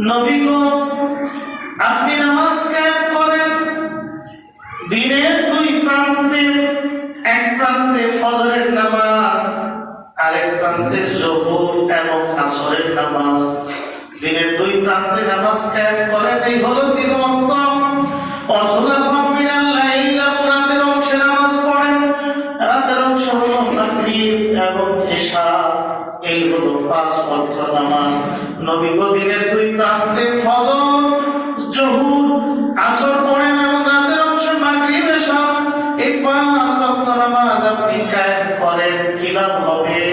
নবী গো, আপনি নামাজ কায়েম করেন দিনের দুই প্রান্তে, এক প্রান্তে ফজরের নামাজ, আরেক প্রান্তে যোহর এবং আসরের নামাজ। দিনের দুই প্রান্তে নামাজ কায়েম করেন, এই হলো দিন উত্তম। ওয়াসুলাফাম মিনাল লাইল, রাতের অংশে নামাজ পড়েন, রাতের অংশ হলো মাগরিব এবং ইশা, এই হলো 5 ওয়াক্ত নামাজ। নবী গো, দিনের দুই প্রান্তে ফজর, যোহর, আসর পড়েন এবং রাতের অংশে মাগরিব, ইশা, এই 5 ওয়াক্ত নামাজ আপনি কায়েম করেন। কি লাভ হবে?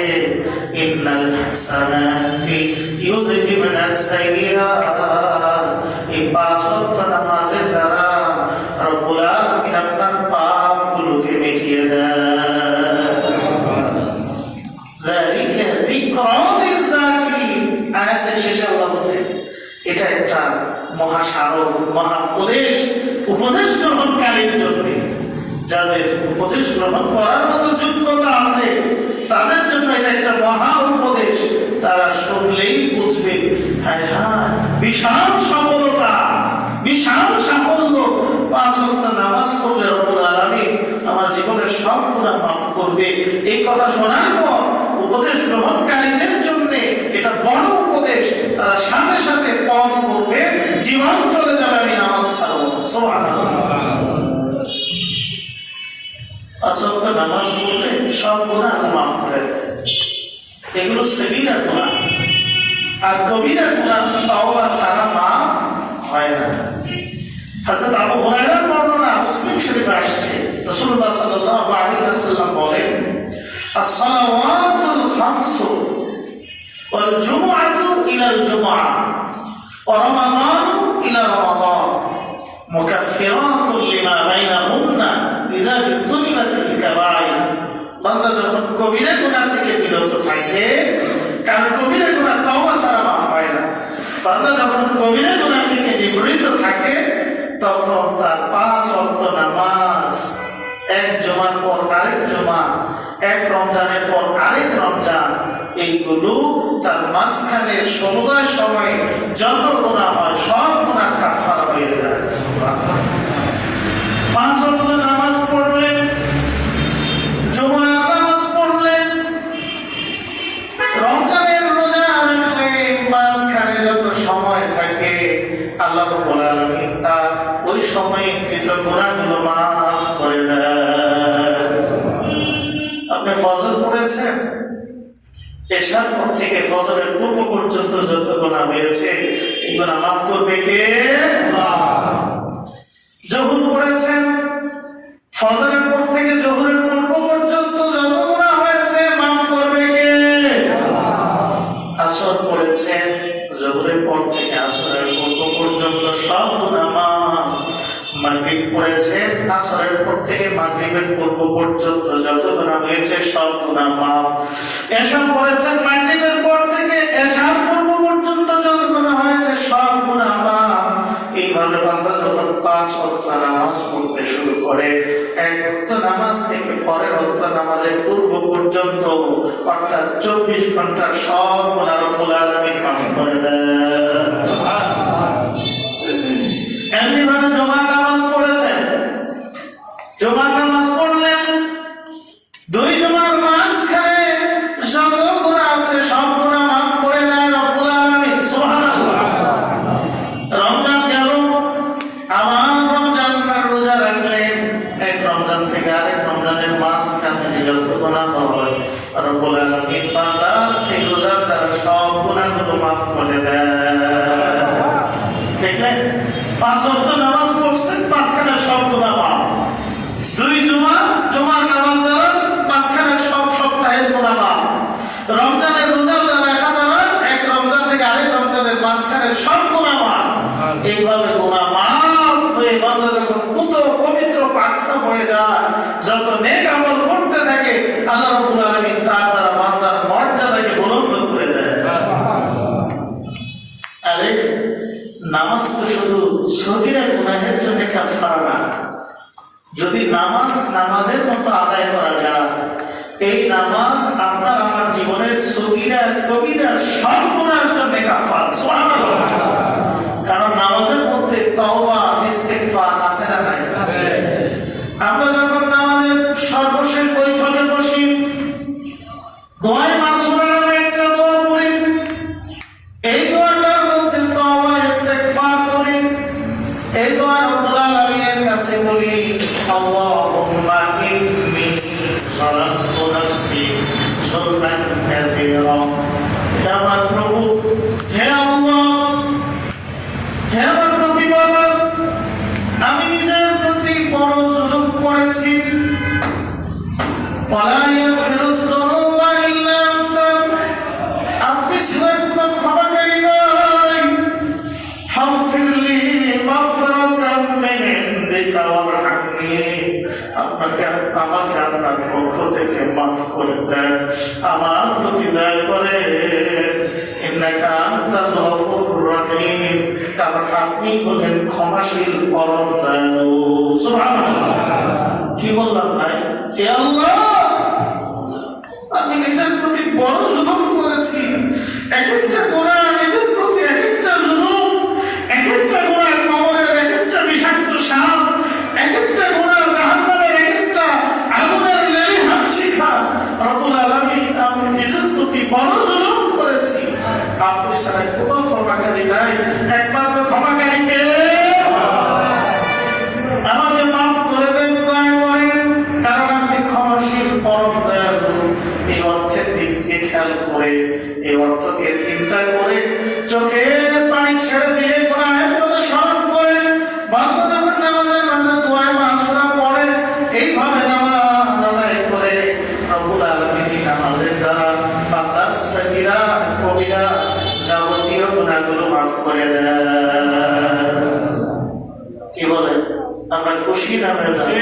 ইন্নাল হাসানাতি ইউযহিবুনাস সাইয়্যাত, এই 5 ওয়াক্ত নামাজের দ্বারা রব্বুল আলামিন আপনার পাপগুলোকে মিটিয়ে দেন। যালিকা যিকরা লিযাকিরিন, আয়াতের শেষে আল্লাহ বলেন এটা একটা মহাস্মারক, মহাউপদেশ, উপদেশ গ্রহণকারীর জন্য। যাদের উপদেশ গ্রহণ করার মতো যোগ্যতা আছে তাদের জন্য এটা একটা মহা উপদেশ। তারা শুনলেই বুঝবে, হায় হায় বিশাল সফলতা, বিশাল সাফল্য। 5 ওয়াক্ত নামাজ পড়লে রব্বুল আলামিন আমার জীবনের সব গুনাহ মাফ করবে। এই কথা শোনার পর উপদেশ গ্রহণকারীদের জন্য এটা বড় উপদেশ। তারা সাথে সাথে পণ করবে, জীবন চলে যাবে আমি নামাজ ছাড়ব। সুবহানাল্লাহ। 5 ওয়াক্ত নামাজ পড়লে সব গুনাহ আল্লাহ মাফ করে দেয়। এগুলো সগীরা গুনাহ, আর কবিরা গুনাহ তাওবা ছাড়া মাফ হয় না। হযরত আবু হুরায়রার বর্ণনা মুসলিম শরীফে আসছে, রাসূলুল্লাহ সাল্লাল্লাহু আলাইহি ওয়াসাল্লাম বলেন, as-salawatul khamsu wal jumu'atu ila al-jumu'ah wa ramadanu ila ramadan mukaffiratun lima bainahunna idza ijtunibatil kaba'ir। বান্দা যখন কবিরা গুনাহ থেকে বিরত থাকে, কারণ কবিরা গুনাহ তাওবা ছাড়া মাফ হয় না, বান্দা যখন কবিরা গুনাহ থেকে নিবৃত থাকে তখন তার 5 ওয়াক্ত নামাজ, এক জুমার পর আরেক জুমা, এক রমজানের পর আরেক রমজান, এইগুলো তার মাঝখানে সমুদয় সময়ে যত গুনাহ হয় সব গুনাহ কাফারা হয়ে যায়। 5 ওয়াক্ত নামাজ পড়লেন, জুমার নামাজ পড়লেন, রমজানের রোজা রাখলেন, মাঝখানে যত সময় থাকে আল্লাহ রাব্বুল আলামিন তার ওই সময়ে কৃত গুনাহগুলো মাফ করে দেন। আপনি ফজর পড়েছেন, এশার পর থেকে ফজরের পূর্ব পর্যন্ত যত গুনাহ হয়েছে এই গুনাহ মাফ করবে কে? আল্লাহ। যোহর পড়েছেন, ফজরের পর থেকে যোহরের পূর্ব পর্যন্ত যত গুনাহ হয়েছে মাফ করবে কে? আল্লাহ। আসর পড়েছেন, যোহরের পর থেকে আসরের পূর্ব পর্যন্ত সব গুনাহ মাফ। মাগরিব পড়েছেন, আসরের পর থেকে মাগরিবের পূর্ব পর্যন্ত যত গুনাহ হয়েছে সব গুনাহ মাফ। এশা পড়েছেন, মাগরিবের পর থেকে এশার পূর্ব পর্যন্ত যত গুনাহ হয়েছে সব গুনাহ মাফ। এইভাবে বান্দা যখন 5 ওয়াক্ত নামাজ পড়তে শুরু করে, 1 ওয়াক্ত নামাজ থেকে পরের ওয়াক্ত নামাজের পূর্ব পর্যন্ত, অর্থাৎ 24 ঘন্টার সব গুনাহ রব্বুল আলামিন মাফ করে দেন। সুবহানাল্লাহ। এমনিভাবে জুমার নামাজ পড়েছেন, জুমার নামাজ পড়লেন, 2 জুমার মাঝখানে যত গুনাহ আছে সব গুনাহ মাফ করে দেয় রব্বুল আলামিন। সুবহানাল্লাহ। রমজান গেল, আবার রমজানের রোজা রাখলেন, এক রমজান থেকে আরেক রমজানের মাঝখানে যত গুনাহ হয় রব্বুল আলামিন বান্দার এই রোজার দ্বারা সব গুনাহগুলো মাফ করে দেয়। দেখলেন, 5 ওয়াক্ত নামাজ পড়ছেন, মাঝখানে সব গুনাহ মাফ। 2 জুমার নামাজ দ্বারা মাঝখানে সব সপ্তাহের গুনাহ মাফ। রমজানের রোজার দ্বারা রাখা দ্বারা এক রমজান থেকে আরেক রমজানের মাঝখানে সব গুনাহ মাফ। এইভাবে গুনাহ মাফ হয়ে বান্দা যখন পবিত্র পাকসাফ হয়ে যায়, যত নেক আমল করতে থাকে আল্লাহ রাব্বুল আলামিন তার দ্বারা বান্দার মর্যাদাকে বুলন্দ করে দেয়। আরে নামাজ তো শুধু সগীরা গুনাহের জন্য কাফারা না, যদি নামাজের মতো আদায় করা যায়, এই নামাজ আপনার আমার জীবনের সগীরা কবিরা সব গুনাহের জন্য কাফারা। সুবহানাল্লাহ। خيرا হে আমার প্রভু হে আল্লাহ হে আমার প্রতিপালক আমি নিজের প্রতি বড় জুলুম করেছি ওয়ালা ইয়াগফিরুয যুনুবা ইল্লা আনতা আপনি ছাড়া কোনো ক্ষমাকারী নাই ফাগফিরলি মাগফিরাতাম মিন ইনদিকা ওয়ারহামনি আমাকে আপনার পক্ষ থেকে মাফ করে দেন আমার প্রতি দয়া করে ইন্নাকা আনতাল গফুরুর রহিম কারণ আপনি হলেন ক্ষমাশীল পরম দয়ালু সুবহানাল্লাহ কি বললাম ভাই হে আল্লাহ আমি নিজের প্রতি বড় জুলুম করেছি এক একটা গুনাহ নিজের প্রতি এক একটা জুলুম এক একটা গুনাহ কবরের এক একটা বিষাক্ত সাপ এক একটা গুনাহ জাহান্নামের এক একটা আগুনের লেলিহান শিখা রব্বুল আলামিন আমি নিজের প্রতি বড় জুলুম করেছি আপনি ছাড়া কোনো ক্ষমাকারী নাই একমাত্র ক্ষমাকারী কে আমাকে মাফ করে দেন দয়া করেন কারণ আপনি ক্ষমাশীল পরম দয়ালু এই অর্থের দিক দিয়ে খেয়াল করে এই অর্থকে চিন্তা করে চোখে পানি ছেড়ে দিয়ে কোন আয়াত কথা স্মরণ করে বান্দা যখন নামাজের মাঝে দোয়ায় মাসুরা পড়ে এইভাবে নামাজ আদায় করে রব্বুল আলামিন নামাজের দ্বারা বান্দার সগীরা কবিরা যাবতীয় গুনাহগুলো মাফ করে দেন কি বলে আমরা খুশি না বেজার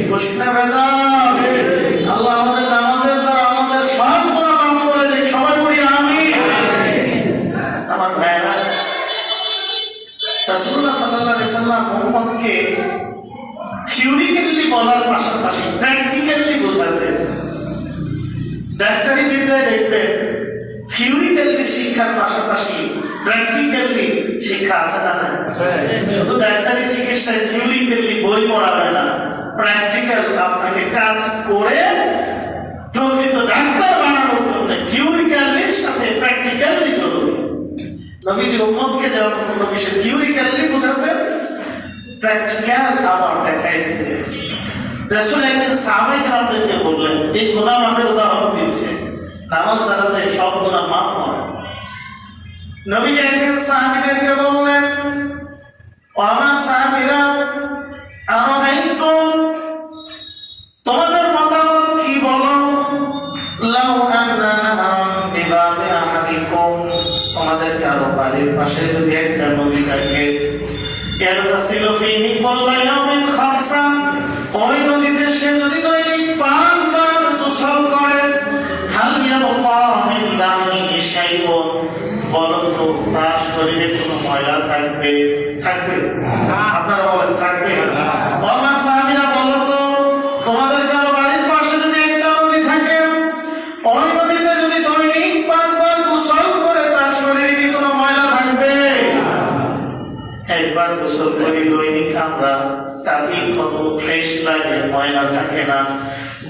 খুশি না বেজার আল্লাহ আমাদের নামাজের দ্বারা আমাদের সব গুনাহ মাফ করে দেন সবাই বলি আমিন আমার ভাইরা রাসূলুল্লাহ সাল্লাল্লাহু আলাইহি সাল্লাম উম্মতকে থিওরিক্যালি বলার পাশাপাশি প্র্যাকটিক্যালি বোঝাতেন ডাক্তারি বিদ্যায় দেখবেন থিওরিক্যালি শিক্ষার পাশাপাশি প্র্যাকটিক্যালি শিক্ষা আছে না শুধু ডাক্তারি চিকিৎসায় থিওরিক্যালি বই পড়াবে না প্র্যাকটিক্যাল আপনাকে কাজ করে প্রকৃত ডাক্তার বানানোর জন্য থিওরিক্যালির সাথে প্র্যাকটিক্যালি জরুরি নবীজি উম্মতকে যখন কোনো বিষয় থিওরিক্যালি বোঝাতেন প্র্যাকটিক্যাল আবার দেখাই দিতেন রাসূল একদিন সাহাবায়ে কেরামদেরকে বললেন এই গুনাহ মাফের উদাহরণ দিচ্ছে নামাজ দ্বারা যে সব গুনাহ মাফ হয় নবীজি একদিন সাহাবীদেরকে বললেন ও আমার সাহাবীরা আরাইতুম তোমাদের মতামত কি বলো লাউ আন্না নাহারান বিবাবি আহাদিকুম তোমাদের কারো বাড়ির পাশে যদি একটা নদী থাকে ইয়াগতাসিল ফীহি কুল্লা ইয়াউমিন খামসা ওই নদীতে সে যদি দৈনিক 5 বার গোসল করে হাল ইয়াবকা মিন দামিহি শাইউন বলুন তো তার শরীরে কোনো ময়লা থাকবে থাকবে আপনারা বলেন থাকবে আমার সাহাবীরা বলো তো তোমাদের কারো বাড়ির পাশে যদি একটা নদী থাকে ওই নদীতে যদি দৈনিক 5 বার গোসল করে তার শরীরে কি কোনো ময়লা থাকবে একবার গোসল করি দৈনিক আমরা তাতে কত ফ্রেশ লাগে ময়লা থাকে না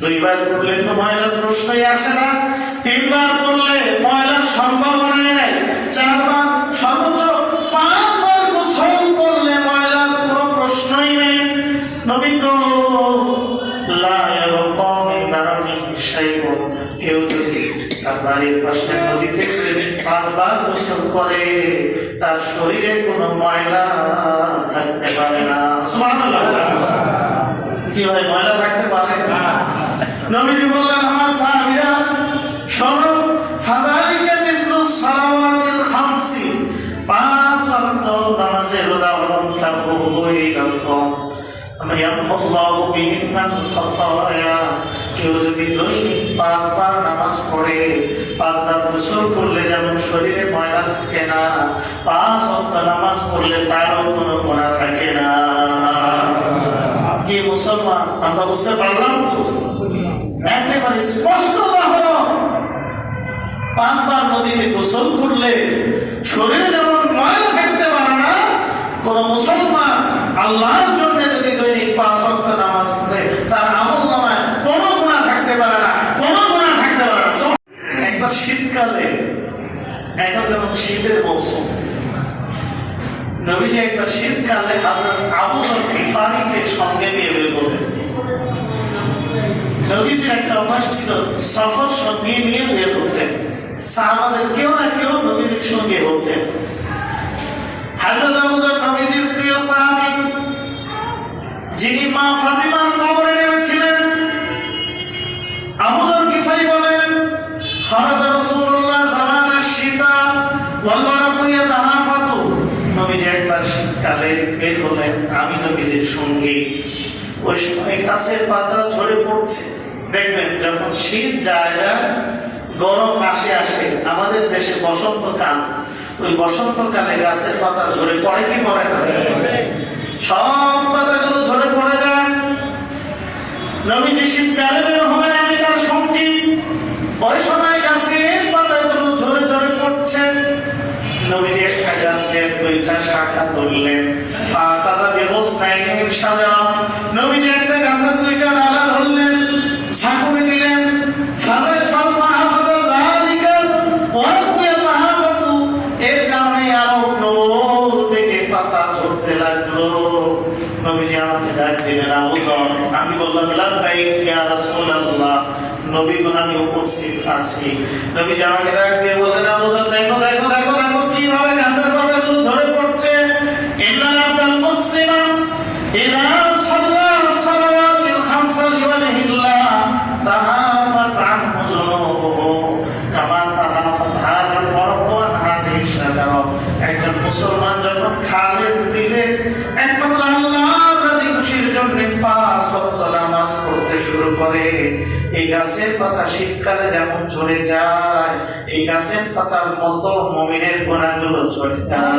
2 বার করলে তো ময়লার প্রশ্নই আসে না 3 বার করলে ময়লার সম্ভাবনাই নাই 4 বার সর্বোচ্চ 5 বার গোসল করলে ময়লার কোনো প্রশ্নই নেই নবী গো লা ইয়াবকা মিন দারনিহি শাইউন কেউ যদি তার বাড়ির পাশে নদীতে 5 বার গোসল করে তার শরীরে কোনো ময়লা থাকতে পারে না সুবহানাল্লাহ কি ভাই ময়লা থাকতে পারে না নবীজি বললেন আমার সাহাবীরা শোনো ফাদালিকা মিসলু সালাওয়াতিল খামসি 5 ওয়াক্ত নামাজের উদাহরণটা খুবই রকম ইয়ামুল্লাহু বিহিন্নাল খাতায়া কেউ যদি দৈনিক 5 বার নামাজ পড়ে 5 বার গোসল করলে যেমন শরীরে ময়লা থাকে না 5 ওয়াক্ত নামাজ পড়লে তারও কোনো গুনাহ থাকে না কি মুসলমান আমরা বুঝতে পারলাম তো একেবারে স্পষ্ট উদাহরণ 5 বার নদীতে গোসল করলে শরীরে যেমন ময়লা থাকতে পারে না কোন মুসলমান আল্লাহর জন্য যদি দৈনিক 5 ওয়াক্ত নামাজ পড়ে তার আমলনামায় কোনো গুনাহ থাকতে পারে না কোনো গুনাহ থাকতে পারে না একবার শীতকালে এখন যখন শীতের মৌসুম নবীজি একবার শীতকালে হযরত আবু যর গিফারীকে সঙ্গে নিয়ে বের হলেন নবীজির একটা অভ্যাস ছিল সফর সঙ্গে নিয়ে বের হতেন সাহাবাদের কেউ না কেউ নবীজির সঙ্গে হতেন। হযরত আবু যর নবীজির প্রিয় সাহাবী, যিনি মা ফাতিমার কবরে নেমেছিলেন। আবু যর গিফারি বলেন, খারাজা রাসূলুল্লাহ জামানা শীতা ওয়াল বারাকু ইয়াতাহাফাতু। নবীজি একবার শীতকালে বের হলেন আমি নবীজির সঙ্গে। ওই সময় গাছের পাতা ঝরে পড়ছে। দেখবেন যখন শীত যায় যায় গরম আসে আসে, আমাদের দেশে বসন্তকাল, ওই বসন্তকালে গাছের পাতা ঝরে পড়ে কি পড়ে না? সব পাতাগুলো ঝরে পড়ে যায়। নবীজি শীতকালে বের হবেন, আমি তার সঙ্গী। ওই সময় গাছের পাতাগুলো ঝরে ঝরে পড়ছে। নবীজি একটা গাছের দুইটা শাখা তুললেন। নবীজি একটা গাছের দুইটা ডালা ধরলেন, ঝাঁকুনি দিলেন। এর কারণে আরো প্রবল বেগে পাতা ঝরতে লাগলো। নবীজি আমাকে ডাক দিলেন, আবু যর। আমি বললাম, লাব্বাইক ইয়া রাসূলুল্লাহ, নবী গো আমি উপস্থিত আছি। নবীজি আমাকে ডাক দিয়ে বললেন, আবু যর দেখো দেখো দেখো দেখো কিভাবে গাছের পাতাগুলো ঝরে পড়ছে। ইন্নাল আবদাল মুসলিমা ইযা সাল্লা সালাওয়াতিল খামসা লিওয়াজহিল্লাহ তাহাফাত আনহু যুনুবুহু কামা তাহাফাত হাযাল ওয়ারকু আন হাযিহি শাজারা। একজন মুসলমান যখন খালেস দিলে একমাত্র আল্লাহর রাজি খুশির জন্য পাঁচ ওয়াক্ত নামাজ পড়তে শুরু করে, এই গাছের পাতা শীতকালে যেমন ঝরে যায়, এই গাছের পাতার মতো মুমিনের গুনাহগুলো ঝরে যায়।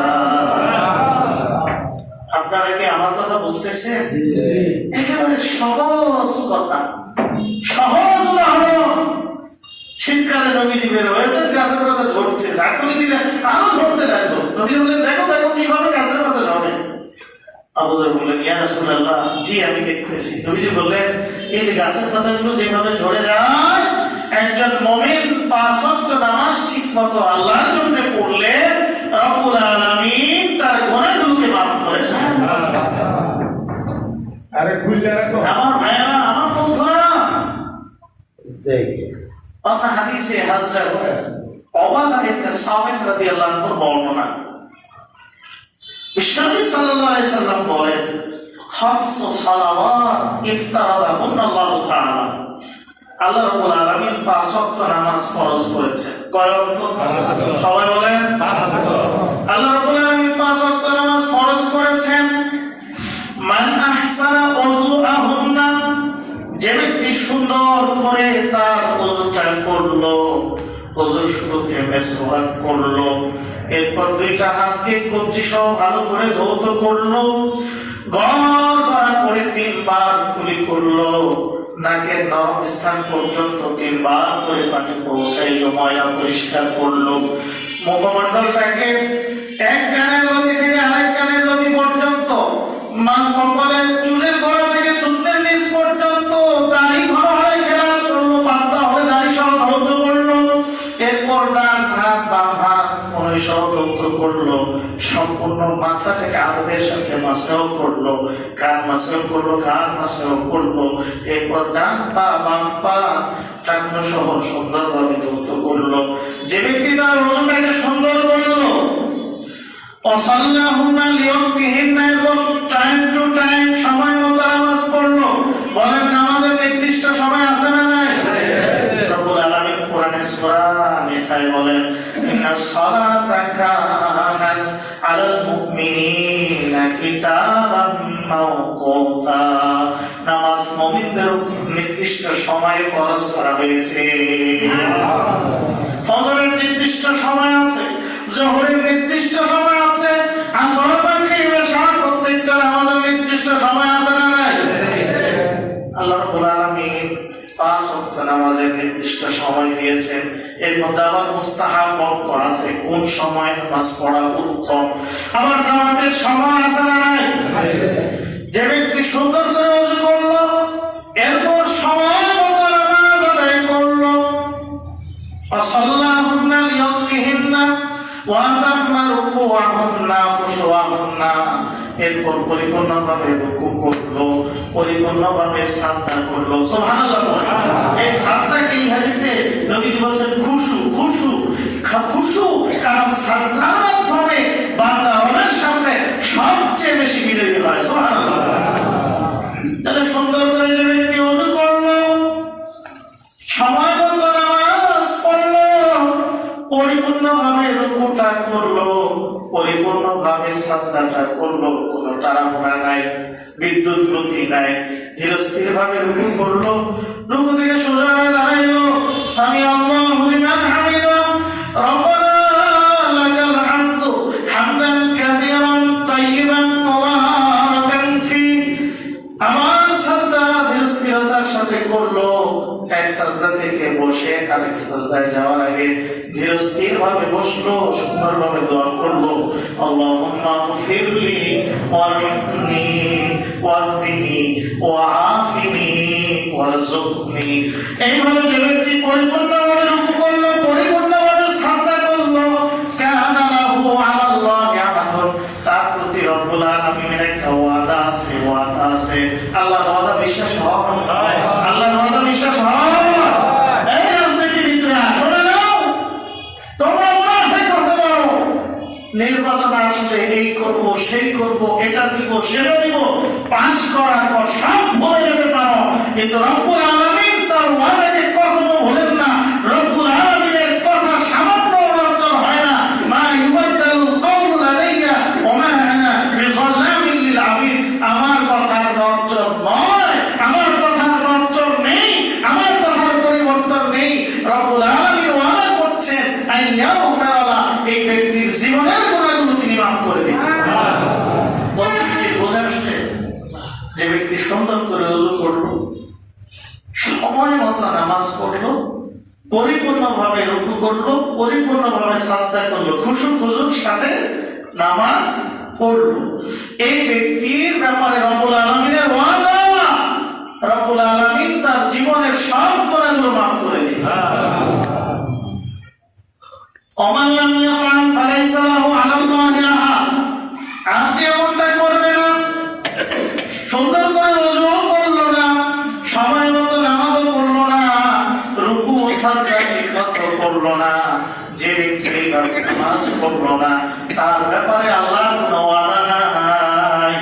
আপনারা কি আমার কথা বুঝতেছেন? একেবারে সহজ কথা, সহজ উদাহরণ। শীতকালে নবীজি বের হয়েছে, গাছের পাতা ঝরছে, ঝাঁকুনি দিলে আরো ঝরতে লাগলো। নবী বললেন, দেখো দেখো কিভাবে গাছের পাতা ঝরে। আবু যর বললেন, ইয়া রাসূলুল্লাহ, জি আমি দেখতেছি। নবীজি বললেন, এই যে গাছের পাতাগুলো যেভাবে ঝরে যায়, একজন মুমিন পাঁচ ওয়াক্ত নামাজ ঠিকমতো আল্লাহর জন্য পড়লে রব্বুল আলামিন তার গুনাহগুলোকে মাফ করে দেন। আরে খুললে রাখো আমার ভাইরা, আমার বন্ধুরা, দেখে আপনার হাদিসে হযরত উবাদা ইবনে সামিত রাদিয়াল্লাহু আনহু বর্ণনা, বিশ্বনবী সাল্লাল্লাহু আলাইহি সাল্লাম বলেন, খামসু সালাওয়াত ইফতারাদাহুন্না আল্লাহু তাআলা। আল্লাহ রাব্বুল আলামিন পাঁচ ওয়াক্ত নামাজ ফরজ করেছেন। কয় ওয়াক্ত? সবাই বলেন পাঁচ ওয়াক্ত। আল্লাহ রাব্বুল আলামিন পাঁচ ওয়াক্ত নামাজ ফরজ করেছেন। মান আহসানা ওযুআহুন্না, যে ব্যক্তি সুন্দর করে তার ওযুটা করলো, ওযু শুরুতে মিসওয়াক করলো, এরপর দুইটা হাতকে কবজি সহ ভালো করে ধৌত করলো, গড়গড়া করে তিনবার কুলি করলো, নাকের নরম স্থান পর্যন্ত তিনবার করে পানি পৌঁছাইলো, ময়লা পরিষ্কার করলো, মুখমণ্ডলটাকে এক কানের লতি থেকে আরেক কানের লতি পর্যন্ত, কপালের চুলের গোড়া থেকে চুলের নিচ পর্যন্ত দাড়ি ঘন হলে খেয়াল করলো, পাতলা হলে দাড়ি সহ ধৌত করলো, এরপর ডান হাত বাম হাত কোনই সহ ধৌত করলো, সম্পূর্ণ মাথা থেকে আদবের সাথে মাসেও করলো, কান মাসেও করলো, ঘাড় মাসেও করলো, এরপর ডান পা বাম পা টাকনো সহ সুন্দরভাবে ধৌত করলো। যে ব্যক্তি তার ওজনটাকে সুন্দর করলো, অসাল্লাহুন্না লিওয়াক্তিহিন্না, এবং টাইম টু টাইম সময় মতো নামাজ পড়লো। বলেন, নামাজের নির্দিষ্ট সময় আছে না নাই? রব্বুল আলামিন কোরআনে সূরা নিসায় বলেন, ইন্নাস সালাতা কানাত আলাল মুমিনিনা কিতাবাম মাওকুতা। নামাজ মুমিনদের নির্দিষ্ট সময়ে ফরজ করা হয়েছে। ফজরের নির্দিষ্ট সময় আছে, যোহরের নির্দিষ্ট সময় আছে, আসর মাগরিব এশা প্রত্যেকটা নামাজের নির্দিষ্ট সময় আছে না নাই? আল্লাহ রাব্বুল আলামিন পাঁচ ওয়াক্ত নামাজের নির্দিষ্ট সময় দিয়েছেন। এর মধ্যে আবার মুস্তাহাব ওয়াক্ত আছে, কোন সময় নামাজ পড়া উত্তম। আবার জামাতের সময় আছে না নাই? যে ব্যক্তি সুন্দর করে ওযু করলো, এরপর সময় মতো নামাজ আদায় করলো, ফাসাল্লাহুন্না লিওয়াক্তিহিন্না ওয়া তাম্মা রুকুআহুন্না খুশুআহুন্না, এরপর পরিপূর্ণভাবে রুকু করলো, পরিপূর্ণভাবে সাজদা করলো। সুবহানাল্লাহ। এই সাজদা কি হাদিসে নবী বলেছেন খুশু, খুশু পরিপূর্ণভাবে রুকুটা করলো, পরিপূর্ণভাবে সাজদাটা করলো, কোনো তাড়াহুড়া নাই, বিদ্যুৎ গতি নাই, ধীর স্থির ভাবে রুকু করলো, রুকু থেকে সোজা হয়ে দাঁড়াইলো, সামি আল্লাহু লিমান হামিদা, রব্বানা লাকাল হামদু হামদান কাসীরান তাইয়িবান মুবারাকান ফি। আমার সাজদা ধীর স্থিরতার সাথে করলো, এক সাজদা থেকে বসে আরেক সাজদায় যাওয়ার আগে ধীর স্থির ভাবে বসলো, সুন্দরভাবে দোয়া করলো, আল্লাহুম্মা গফিরলি ওয়ারহামনি ওয়াহদিনি ওয়াআফিনি ওয়ারযুকনি। এইভাবে যে ব্যক্তি পরিপূর্ণভাবে রুকু করলো, পরিপূর্ণভাবে সাজদা করলো, কানা লাহু আলাল্লাহি আহাদুন, তার প্রতি রব্বুল আলামিনের একটা ওয়াদা আছে, ওয়াদা আছে। আল্লাহর ওয়াদা বিশ্বাস হয়, আল্লাহর ওয়াদা বিশ্বাস হয়। এই রাজনীতিবিদরা শুনে নাও, তোমরা মুনাফিক হতে পারো, নির্বাচন আসলে এই করব সেই করব, এটা দিব সেটা দিব, পাস করার পর সব ভুলে যেতে পারো, কিন্তু রব্বুল আলামিন তার ওয়াদাকে কখনো ভুলেন না। রব্বুল আলামিনের কথা সামান্য অর্জন হয় না। মা ইউবাদদালু কওলু লাদাইয়া ওয়া মা আনা বিযাল্লামিন লিল আবিদ। আমার কথার অর্জন নয়, আমার কথার অর্জন নেই, আমার কথার পরিবর্তন নেই। রব্বুল আলামিন ওয়াদা করছেন আইয়াগফিরা, এই ব্যক্তির জীবনের গুনাহগুলো তিনি মাফ করে দিবেন। বোঝা আসছে? যে ব্যক্তি সুন্দর করে ওযু করলো, সময় মতো নামাজ পড়লো, পরিপূর্ণভাবে রুকু করলো, পরিপূর্ণভাবে সাজদা করলো, খুশু খুজুর সাথে নামাজ পড়লো, এই ব্যক্তির ব্যাপারে রব্বুল আলামিনের ওয়াদা, রব্বুল আলামিন তার জীবনের সব গুনাহগুলো মাফ করে দিবেন। ওমান লাম ইয়াফআল ফালাইসা লাহু আলাল্লাহি আহাদ। আর যে এমনটা করবে না, সুন্দর করে ওযু করলো না, সময় মতো নামাজও পড়লো না, রুকু সাজদা ঠিকমতো করলো না, যে ব্যক্তি নামাজ পড়লো না, তার ব্যাপারে আল্লাহর কোনো ওয়াদা নাই।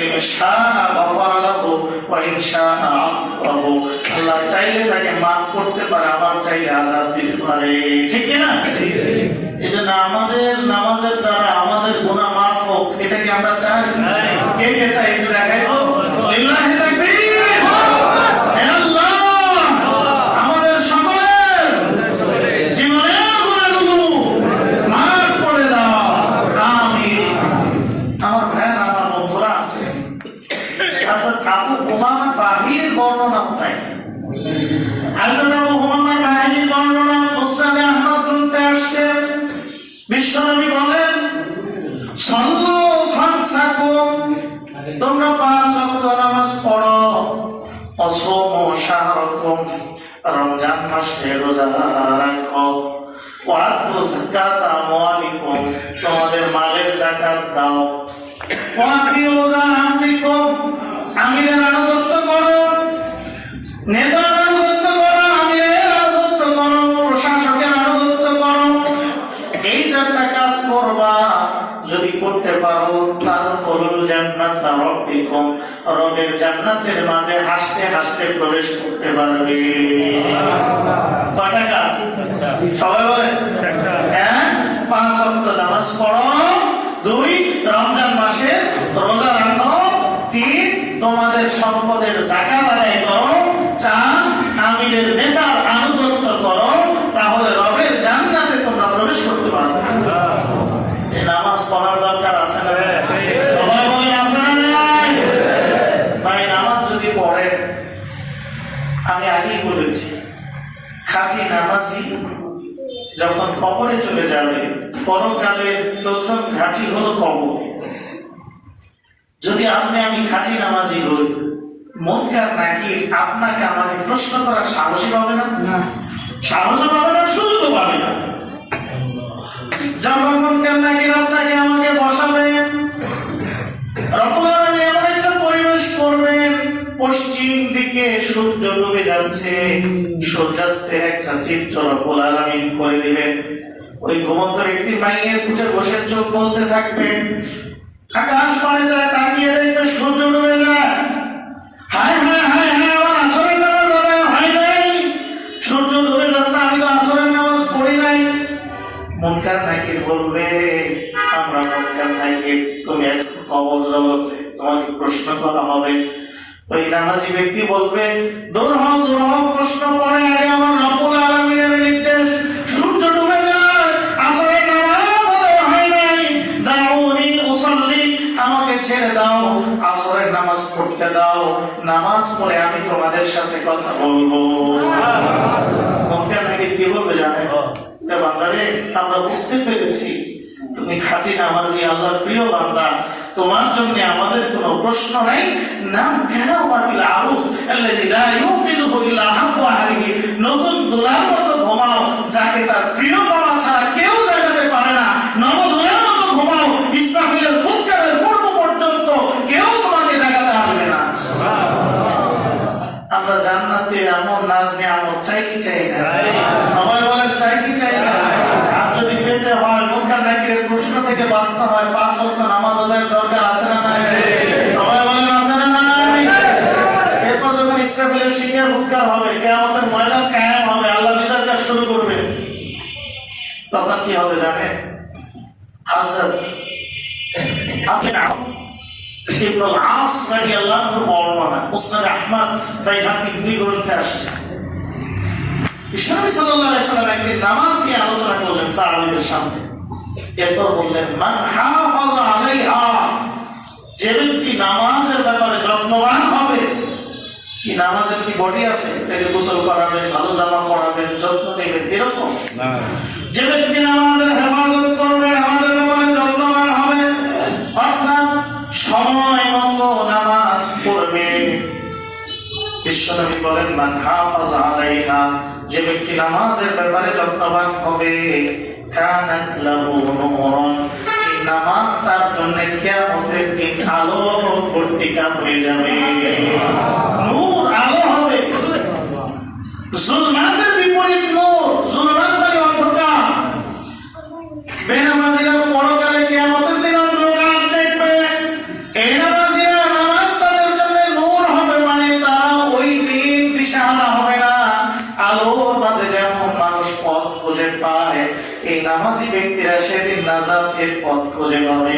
ইনশাআ গফারা লাহু ওয়া ইনশাআ আযযাবহু। আল্লাহ চাইলে তাকে মাফ করতে পারে, আবার চাইলে আযাব দিতে পারে, ঠিক কি না? এজন্য আমাদের নামাজের দ্বারা আমাদের গুনাহ মাফ হোক, এটা কি আমরা চাই? কে কে চাই একটু দেখাই তো। লিল্লাহি তাকবীর। হে আল্লাহ, আমাদের সকলের জীবনের গুনাহগুলো মাফ করে দাও, আমিন। আমার ভাই, আমার বন্ধুরা, হযরত আবু উমামা বাহির বর্ণনা তাই, হযরত আবু উমামা বাহির বর্ণনা মুসনাদে আহমদ গ্রন্থে আসছে। বিশ্বনবী বলেন, সাল্লু খামসাকুম, তোমরা 5 ওয়াক্ত নামাজ পড়ো, অসুমু শাহরাকুম, রমজান মাসে রোজা রাখো, ওয়াতু যাকাত আমওয়ালিকুম, তোমাদের মালের যাকাত দাও, ওয়াতিউ আমরিকুম, আমিরের আনুগত্য করো, নেতার আনুগত্য করো, আমিরের আনুগত্য করো, প্রশাসকের আনুগত্য করো। এই 4টা কাজ করবা, যদি করতে পারো, তাদখুলুল জান্নাতা রাব্বিকুম, রবের জান্নাতের মাঝে হাসতে হাসতে প্রবেশ করতে পারবে। কয়টা কাজ? সবাই বলেন। 5 ওয়াক্ত নামাজ পড়ো, 2 রমজান মাসে রোজা রাখো, 3 তোমাদের সম্পদের যাকাত আদায় করো, 4 আমিরের নেতার আনুগত্য করো, তাহলে রবের জান্নাতে তোমরা প্রবেশ করতে পারবে। এই নামাজ পড়ার দরকার আছে না? সবাই বলেন আছে না নাই? ভাই, নামাজ যদি পড়ে, আমি আগেই বলেছি, খাঁটি নামাজি যখন কবরে চলে যাবে, পরকালের প্রথম ঘাঁটি হলো কবর। যদি আপনি আমি খাঁটি নামাজি হই, মুনকার নাকির আপনাকে আমাকে প্রশ্ন করার সাহসই পাবে না, সাহসও পাবে না, সুযোগও পাবে না। যখন মুনকার নাকির আপনাকে আমাকে বসাবে, রব্বুল আলামিন এমন একটা পরিবেশ করবেন, পশ্চিম দিকে সূর্য ডুবে যাচ্ছে, সূর্যাস্তের একটা চিত্র রব্বুল আলামিন করে দিবেন। ওই ঘুমন্ত ব্যক্তি মাইয়ের উঠে বসে চোখ বলতে থাকবে, আকাশ পানে যায়, তাকিয়ে দেখবে সূর্য ডুবে যায়, হায় হায় হায় হায়, আমার আসরের নামাজ আদায় হয় নাই, সূর্য ডুবে যাচ্ছে, আমি তো আসরের নামাজ পড়ি নাই। মুনকার নাকির বলবে, আমরা মুনকার নাকির, তুমি এখন কবর জগতে তোমাকে প্রশ্ন করা হবে। ওই নামাজি ব্যক্তি বলবে, দূর হও দূর হও, প্রশ্ন করে আগে আমার রব্বুল আলামিনের নির্দেশ। সূর্য ডুবে যায়, আসরের নামাজ আদায় হয় নাই, দাউনি উসাল্লি, আমাকে ছেড়ে দাও, আসরের নামাজ পড়তে দাও, নামাজ পড়ে আমি তোমাদের সাথে কথা বলবো। মুনকার নাকির কি বলবে জানে? বান্দারে, আমরা বুঝতে পেরেছি তুমি খাঁটি নামাজি, আল্লাহর প্রিয় বান্দা, তোমার জন্য আমাদের কোনো প্রশ্ন নাই। নাম কেন বাতিল আরুস আল্লাযী লা ইউকিযুহু ইল্লা হাব্বু আলাইহি, নতুন দোলার মতো ঘুমাও, যাকে তার প্রিয় বাবা ছাড়া কেউ জাগাতে পারে না। নবদোলার মতো ঘুমাও, ইসরাফিলের ফুৎকারের পূর্ব পর্যন্ত কেউ তোমাকে জাগাতে আসবে না। আমরা জান্নাতে এমন নাজ নিয়ামত চাই কি চাই না? সবাই বলেন চাই কি চাই না? আর যদি পেতে হয়, মুনকার নাকিরের প্রশ্ন থেকে বাঁচতে হয়, 5 ওয়াক্ত নামাজ আদায়ের দরকার আছে না নাই? সবাই বলেন আছে না নাই? এরপর যখন ইসরাফিলের শিখে ফুৎকার হবে, কিয়ামতের ময়দান কায়েম হবে, আল্লাহ বিচার কাজ শুরু করবে, তখন কি হবে জানেন? হযরত ইবনুল আস রাদিয়াল্লাহু আনহু বর্ণনা, মুসনাদ আহমদ বাইহাকী দুই গ্রন্থে আসছে। বিশ্বনবী সাল্লাল্লাহু আলাইহি সাল্লাম একদিন নামাজ নিয়ে আলোচনা করলেন সাহাবীদের সামনে। এরপর বললেন, মান হাফাযা আলাইহা, যে ব্যক্তি নামাজের ব্যাপারে যত্নবান হবে। কি নামাজের কি বডি আছে? এটাকে গোসল করাবেন, ভালো জামা পরাবেন, যত্ন নেবেন, এরকম না। যে ব্যক্তি নামাজের হেফাজত করবে, নামাজের ব্যাপারে যত্নবান হবে, অর্থাৎ সময় মতো নামাজ পড়বে। বিশ্বনবী বলেন, মান হাফাযা আলাইহা, যে ব্যক্তি নামাজের ব্যাপারে যত্নবান হবে, কানাত লাহু নূরুন, এই নামাজ তার জন্য কিয়ামতের দিন আলো পত্রিকা হয়ে যাবে। নূর, আলো হবে। জুলমাতের বিপরীত নূর, জুলমাত মানে অন্ধকার। বেনামাজিরা পরকালে কিয়ামতের দিন অন্ধকার দেখবে। এই নামাজিরা নামাজ তাদের জন্য নূর হবে, মানে তারা ওই দিন দিশাহারা হবে না। আলোর মাঝে যেমন মানুষ পথ খুঁজে পায়, এই নামাজি ব্যক্তিরা সেদিন নাজাতের পথ খুঁজে পাবে।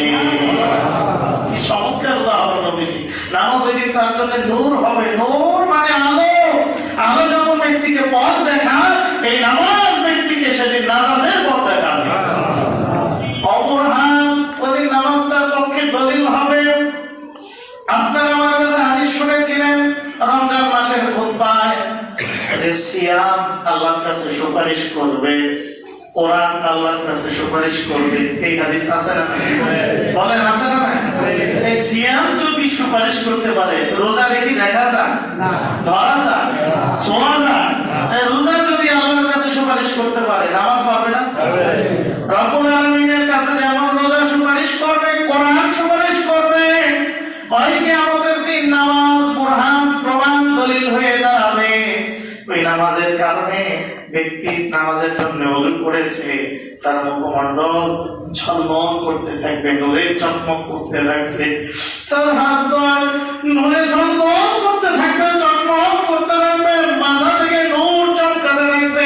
কি চমৎকার উদাহরণ নবীজি। নামাজ ওই দিন তার জন্য নূর হবে। নূর মানে আলো। আলো যখন ব্যক্তিকে পথ দেখায়, এই নামাজ ব্যক্তিকে সেদিন নাজাতের পথ দেখাবে। অবরহান, ওই নামাজ তার পক্ষে দলিল হবে। আপনারা আমার কাছে হাদিস শুনেছিলেন রমজান মাসের খুতবায়, যে সিয়াম আল্লাহর কাছে সুপারিশ করবে, কোরআন আল্লাহর কাছে সুপারিশ করবে। এই হাদিস আছে না? বলেন আছে না? এই সিয়াম যদি সুপারিশ করতে পারে, রোজা রেখে দেখা যায়, ধরা যায়, শোনা যায়। রোজা যদি আল্লাহর কাছে সুপারিশ করতে পারে, নামাজ পারবে না? রব্বুল আলামিনের কাছে যেমন রোজা সুপারিশ করবে, কোরআন সুপারিশ করবে, ওই কিয়ামতের দিন নামাজ বুরহান, প্রমাণ, দলিল হয়ে দাঁড়াবে। ওই নামাজের কারণে ব্যক্তি নামাজের জন্য ওযু করেছে, তার মুখমণ্ডল ঝলমল করতে থাকবে, নূরে চকমক করতে থাকবে, তার হাত দ্বয় নূরে ঝলমল করতে থাকবে, চকমক করতে থাকবে, মাথা থেকে নূর চমকাতে থাকবে,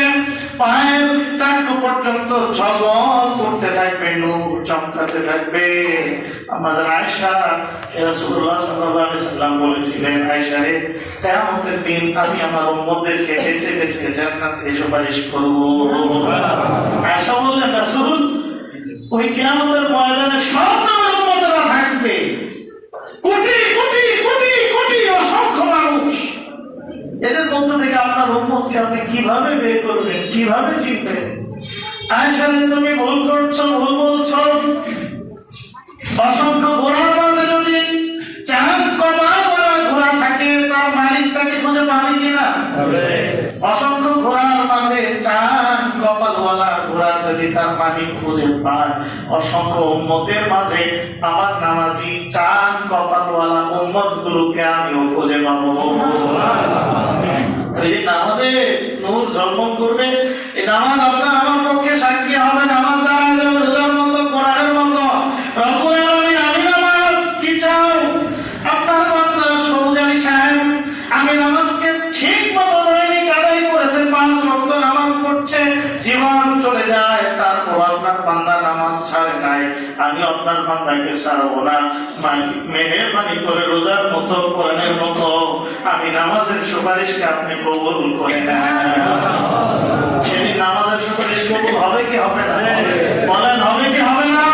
পায়ের টাক পর্যন্ত ঝলমল করতে থাকবে, নূর চমকাতে থাকবে। আমাদের আয়েশা রাসূলুল্লাহ সাল্লাল্লাহু আলাইহি সাল্লাম বলেছিলেন, আয়েশা রে, কিয়ামতের দিন আমি আমার উম্মতদেরকে বেছে বেছে জান্নাতে সুপারিশ করব। আয়েশা বললেন, রাসূল, ওই কিয়ামতের ময়দানে সব আমার উম্মতেরা থাকবে, কোটি কোটি কোটি কোটি অসংখ্য মানুষ। এদের মধ্য থেকে আপনার উম্মতকে আপনি কিভাবে বের করবেন, কিভাবে চিনবেন? আয়েশা, তুমি ভুল করছো, ভুল বলছো। অসংখ্য ঘোড়ার মাঝে যদি চাঁদ কপালওয়ালা ঘোড়া থাকে, তার মালিক তাকে খুঁজে পাবে কিনা? অসংখ্য ঘোড়ার মাঝে চাঁদ কপালওয়ালা ঘোড়া যদি তার মালিক খুঁজে পায়, অসংখ্য উম্মতের মাঝে আমার নামাজি চাঁদ কপালওয়ালা উম্মত গুলোকে আমিও খুঁজে পাবো। এই নামাজে নূর ঝলমল করবে। এই নামাজ আপনার আমার পক্ষে সাক্ষী হবে। নামাজ দ্বারা রোজার মতো, কোরআনের মতো। রব্বুল আলামিন, আমি নামাজ কি চাও? আপনার বান্দা সবুজানি সাহেব, আমি নামাজকে ঠিক মতো দৈনিক আদায় করেছে, 5 ওয়াক্ত নামাজ পড়ছে, জীবন চলে যায়, তারপর আপনার বান্দা নামাজ ছাড়ে নাই, আমি আপনার বান্দাকে ছাড়বো না। মালিক মেহেরবানি করে রোজার মতো, কোরআনের মতো আমি নামাজের সুপারিশকে আপনি কবুল করে নেন। সেদিন নামাজের সুপারিশ কবুল হবে কি হবে না? বলেন হবে কি হবে না?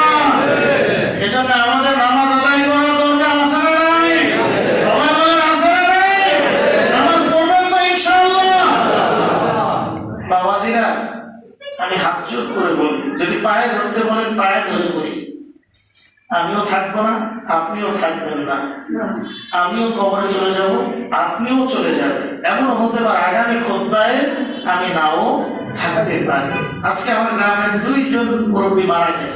এজন্য আমাদের নামাজ আদায় করার দরকার আছে না নাই? সবাই বলেন আছে না নাই? নামাজ পড়বেন তো ইনশাআল্লাহ। বাবাজিরা, আমি হাত জোর করে বলি, যদি পায়ে ধরতে বলেন পায়ে ধরে বলি, আমিও থাকবো না, আপনিও থাকবেন না, আমিও কবরে চলে যাব, আপনিও চলে যাবেন। এমন হতে পারে আগামী খুতবায় আমি নাও থাকতে পারি। আজকে আমার গ্রামের 2 জন মুরব্বী মারা গেল,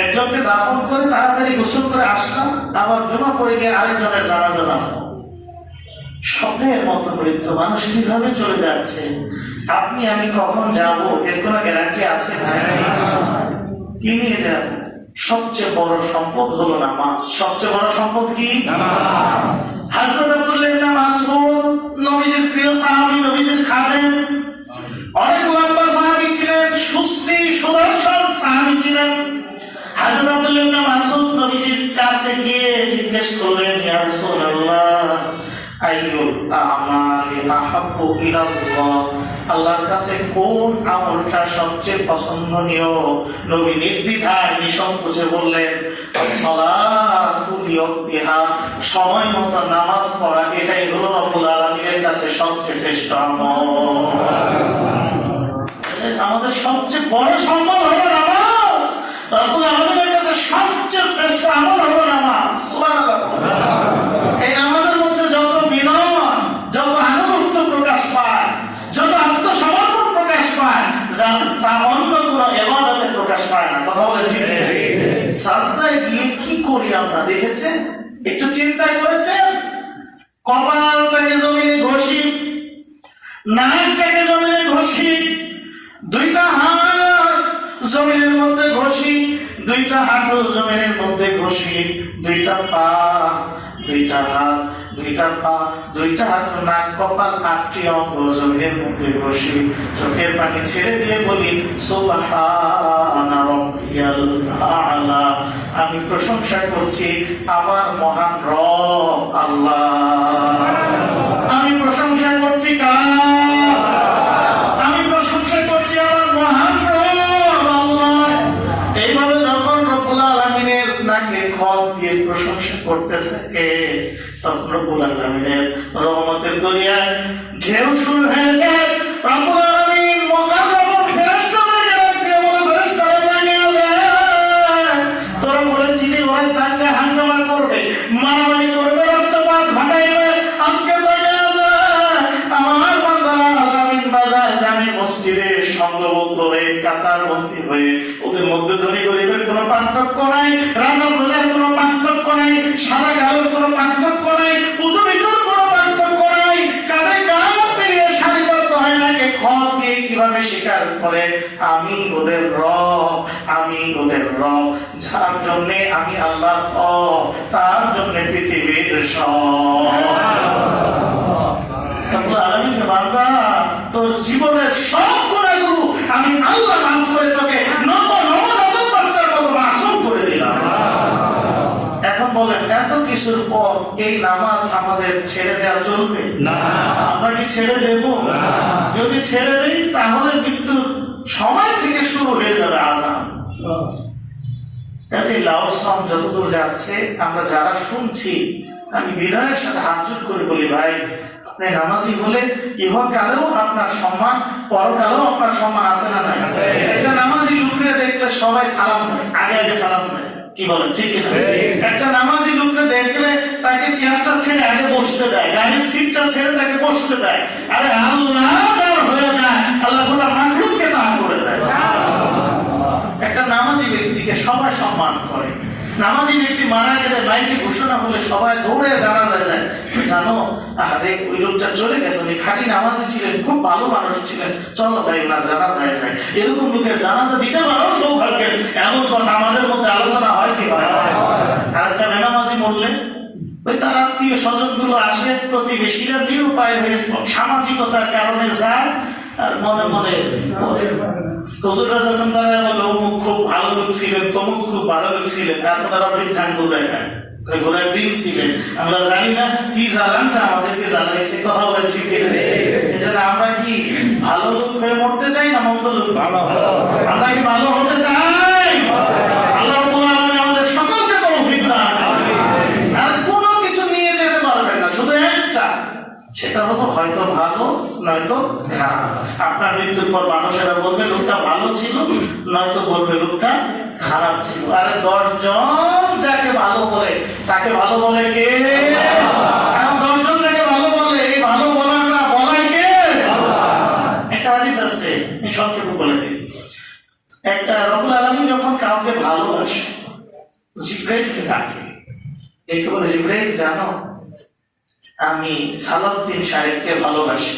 একজনকে দাফন করে তাড়াতাড়ি গোসল করে আসলাম, আবার জমা পড়ে গিয়ে আরেকজনের জানাজা দাফন। স্বপ্নের মতো মৃত্যু, মানুষ কিভাবে চলে যাচ্ছে, আপনি আমি কখন যাব এর কোনো গ্যারান্টি আছে ভাই? কি নিয়ে যাব? সবচেয়ে বড় সম্পদ হলো নামাজ। সবচেয়ে বড় সম্পদ কি? হযরত আব্দুল্লাহ ইবনে মাসউদ নবীজির প্রিয় সাহাবী, নবীজির খাদেম, অনেক লম্বা সাহাবী ছিলেন, সুশ্রী সুদর্শন সাহাবী ছিলেন। হযরত আব্দুল্লাহ ইবনে মাসউদ নবীজির কাছে গিয়ে জিজ্ঞেস করলেন, ইয়া রাসূলুল্লাহ, আইয়ুল আমালি আহাব্বু ইলাল্লাহ, আল্লাহর কাছে কোন আমলটা সবচেয়ে পছন্দনীয়? নবী নির্দ্বিধায় নিঃসংকোচে বললেন, সালাতু লিওয়াক্তিহা, সময় মতো নামাজ পড়া, এটাই হলো রব্বুল আলামিনের কাছে সবচেয়ে শ্রেষ্ঠ আমল। আমাদের সবচেয়ে বড় সম্পদ হলো নামাজ। রব্বুল আলামিনের কাছে সবচেয়ে শ্রেষ্ঠ আমল হলো নামাজ। সুবহানাল্লাহ। এই আমাদের মধ্যে যত বিনয়, যত আনুগত্য প্রকাশ পায়, যত আত্মসমর্পণ প্রকাশ পায়, তা অন্য কোন ইবাদতে প্রকাশ পায় না। কথা বলে ঠিক নেই? সাজদায় গিয়ে কি করি আমরা দেখেছেন? একটু চিন্তা করেছেন? কপালটাকে জমিনে ঘষি, নাকটাকে জমিনে ঘষি, 2টা হাত জমিনের মধ্যে ঘষি, 2টা হাঁটু জমিনের মধ্যে ঘষি, 2টা পা, 2টা হাত, 2টা পা, 2টা হাঁটু, নাক, কপাল, 8টি অঙ্গ জমিনের মধ্যে ঘষি, চোখের পানি ছেড়ে দিয়ে বলি, সুবহানা রাব্বিয়াল আ'লা, আমি প্রশংসা করছি আমার মহান রব আল্লাহ। আমি প্রশংসা করছি কার? আমি প্রশংসা করছি আমার মহান রব আল্লাহ। এইভাবে যখন রব্বুল আলামিনের নাকে খত দিয়ে প্রশংসা করতে থাকে, তখন রব্বুল আলামিনের রহমতের দরিয়ায় ঢেউ শুরু হয়ে যায়। রব্বুল আলামিন মুকাররম ফেরেশতাদেরকে ডাক দিয়ে বলে, ফেরেশতারা তোরা বলেছিলি ওরা দাঙ্গা হাঙ্গামা করবে, মারামারি করবে, রক্তপাত ঘটাইবে, আজকে আমার বান্দারা আলামিন বাজার জামে মসজিদে সংঘবদ্ধ হয়ে কাতারবন্দী হয়ে, ওদের মধ্যে ধনী গরিবের কোনো পার্থক্য নাই, রাজা প্রজার কোনো পার্থক্য নাই, সাদা কালোর কোনো পার্থক্য নাই, উঁচু নিচুর কোনো পার্থক্য নাই, কাঁধে কাঁধ মিলিয়ে সারিবদ্ধ হয়ে নাকি খত দিয়ে কিভাবে স্বীকার করে, আমি ওদের রব, আমি ওদের রব, যার জন্য আমি আল্লাহ, তার জন্য পৃথিবীর বান্দা, তোর জীবনের সব গুনাহগুলো আমি আল্লাহ মাফ করে তোকে নবজাতক বাচ্চার মতো মাসুম করে দিলাম। এখন বলেন, এত কিছুর পর এই নামাজ আমাদের ছেড়ে দেওয়া চলবে না? আমরা কি ছেড়ে দেব? যদি ছেড়ে দেই তাহলে মৃত্যুর সময় থেকে শুরু হয়ে যাবে আযান। কাজে লাউড সাউন্ড যতদূর যাচ্ছে, আমরা যারা শুনছি, আমি বিনয়ের সাথে হাত জোড় করে বলি, ভাই আপনি নামাজি হলে ইহকালেও আপনার সম্মান, পরকালেও আপনার সম্মান আছে না নাই? একটা নামাজি লোকরে দেখলে সবাই সালাম দেয়, আগে আগে সালাম দেয়, কি বলেন ঠিক না? একটা নামাজি লোকরে দেখলে তাকে চেয়ারটা ছেড়ে আগে বসতে দেয়, গাড়ির সিটটা ছেড়ে তাকে বসতে দেয়। আরে আল্লাহ যার হয়ে যায়, আল্লাহ গোটা মাখলুককে দান করে দেয়। একটা নামাজি ব্যক্তিকে সবাই সম্মান করে। নামাজি ব্যক্তি মারা গেলে বাইকে ঘোষণা হলে সবাই দৌড়ে জানাজা যায়। জানো, আরে ওই লোকটা চলে গেছে, উনি খাঁটি নামাজি ছিলেন, খুব ভালো মানুষ ছিলেন, চলো তাই ওনার জানাজায় যায়। এরকম লোকের জানাজা দিতে পারো সৌভাগ্যের, এমন কথা আমাদের মধ্যে আলোচনা হয় কি হয়? আর একটা বেনামাজি মরলে ওই তার আত্মীয় স্বজন গুলো আসে, প্রতিবেশীরা নিরুপায় হয়ে সামাজিকতার কারণে যায়, আর মনে মনে হুজুররা যখন তারা বলে অমুক খুব ভালো লোক ছিলেন, তমুক খুব ভালো লোক ছিলেন, আপনারা বৃদ্ধাঙ্গ দেখায় ঘোড়ার ডিম ছিলেন, আমরা জানি না কি জ্বালানটা আমাদেরকে জ্বালাইছে। কথা বলেন ঠিক কিনা? এজন্য আমরা কি ভালো লোক হয়ে মরতে চাই না মন্দ লোক? আমরা কি ভালো হতে চাই? আল্লাহ রাব্বুল আলামিন আমাদের সকলকে তৌফিক দান করুন। আর কোনো কিছু নিয়ে যেতে পারবেন না, শুধু একটা, সেটা হলো হয়তো ভালো নয়তো খারাপ। আপনার মৃত্যুর পর মানুষেরা বলবে লোকটা ভালো ছিল, নয়তো বলবে লোকটা খারাপ ছিল। আরে 10 জন যাকে ভালো বলে তাকে ভালো বলে কে? 10 জন যাকে ভালো বলে, এই ভালো বলার না বলাই কে? একটা হাদিস আছে, আমি সংক্ষেপে বলে দিই। একটা রব্বুল আলামিন যখন কাউকে ভালোবাসে, জিবরাইলকে ডাকে, ডেকে বলে, জিবরাইল জানো আমি সালাউদ্দিন সাহেবকে ভালোবাসি,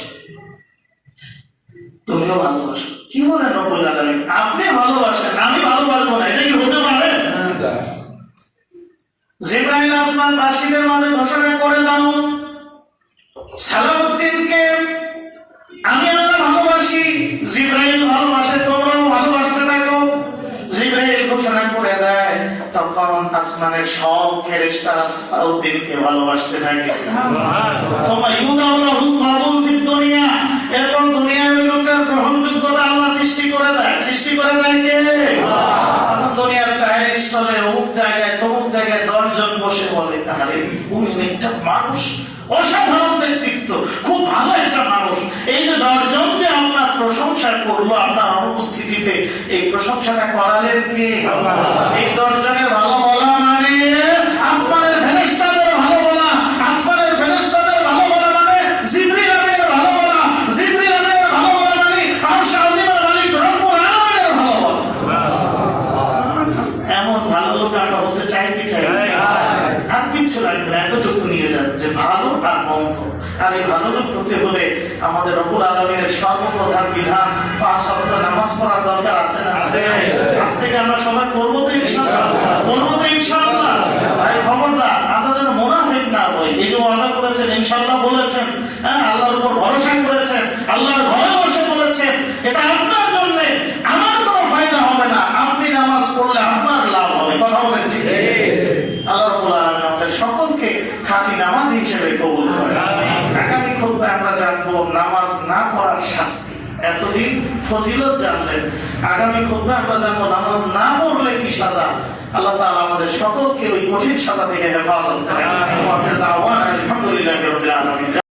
তুমিও ভালোবাসো। কি বলেন রব্বুল আলামিন? আপনি ভালোবাসেন, আমি ভালোবাসবো না, এটা কি হতে পারে? জিবরাইল আসমানবাসীদের মাঝে ঘোষণা করে দাও, সালাউদ্দিনকে আমি আল্লাহ ভালোবাসি, জিবরাইল ভালোবাসে, তোমরাও ভালোবাসতে থাকো। জিবরাইল ঘোষণা করে দেয়, তখন আসমানের সব ফেরেশতারা সালাউদ্দিনকে ভালোবাসতে থাকে। এরপর দুনিয়ার ওই লোকটার গ্রহণযোগ্যতা আল্লাহ সৃষ্টি করে দেয়। সৃষ্টি করে দেয় কে? দুনিয়ার চায়ের স্টলে অমুক জায়গায় তমুক জায়গায় 10 জন বসে বলে, আরে উনি একটা মানুষ, অসাধারণ ব্যক্তিত্ব, খুব ভালো একটা মানুষ। এই যে 10 জন যে আপনার প্রশংসা করলো আপনার অনুপস্থিতিতে, এই প্রশংসাটা করালেন কে? এই 10 জনের ভালো বলা মানে আসমানের ফেরেশতাদের ভালো বলা, আসমানের ফেরেশতাদের ভালো বলা মানে জিবরিল আমিনের ভালো বলা, জিবরিল আমিনের ভালো বলা মানে আরশ আজিমের মালিক রব্বুল আলামিনের ভালো বলা। এমন ভালো লোক আমরা হতে চাই কি চাই? আর কিছু লাগবে না, এতটুকু নিয়ে যাবে যে ভালো আর মন্দ। আর এই ভালো লোক হতে হলে আমাদের রব্বুল আলামিনের সর্বপ্রধান বিধান 5 ওয়াক্ত নামাজ পড়ার দরকার আছে না? আজ থেকে আমরা সবাই করবো তো ইনশাআল্লাহ? করবো তো ইনশাআল্লাহ? ভাই খবরদার, আমরা যেন মুনাফিক না হই। এই যে ওয়াদা করেছেন, ইনশাআল্লাহ বলেছেন, হ্যাঁ, আল্লাহর উপর ভরসা করেছেন, আল্লাহর ঘরে বসে বলেছেন, এটা আপনার জন্য, আমার কোনো ফায়দা হবে না, আপনি নামাজ পড়লে আপনার লাভ হবে। কথা বলেন ঠিক? আল্লাহ রাব্বুল আলামিন আমাদের সকলকে খাঁটি নামাজি হিসেবে কবুল করেন। আগামী খুতবায় আমরা জানবো নামাজ না পড়ার শাস্তি। এতদিন ফজিলত জানলেন, আগামী খুতবায় আমরা জানবো নামাজ না পড়লে কি সাজা। আল্লাহ তাআলা আমাদের সকলকে ওই কঠিন সাজা থেকে হেফাজত করেন। আলহামদুলিল্লাহি রাব্বিল আলামিন।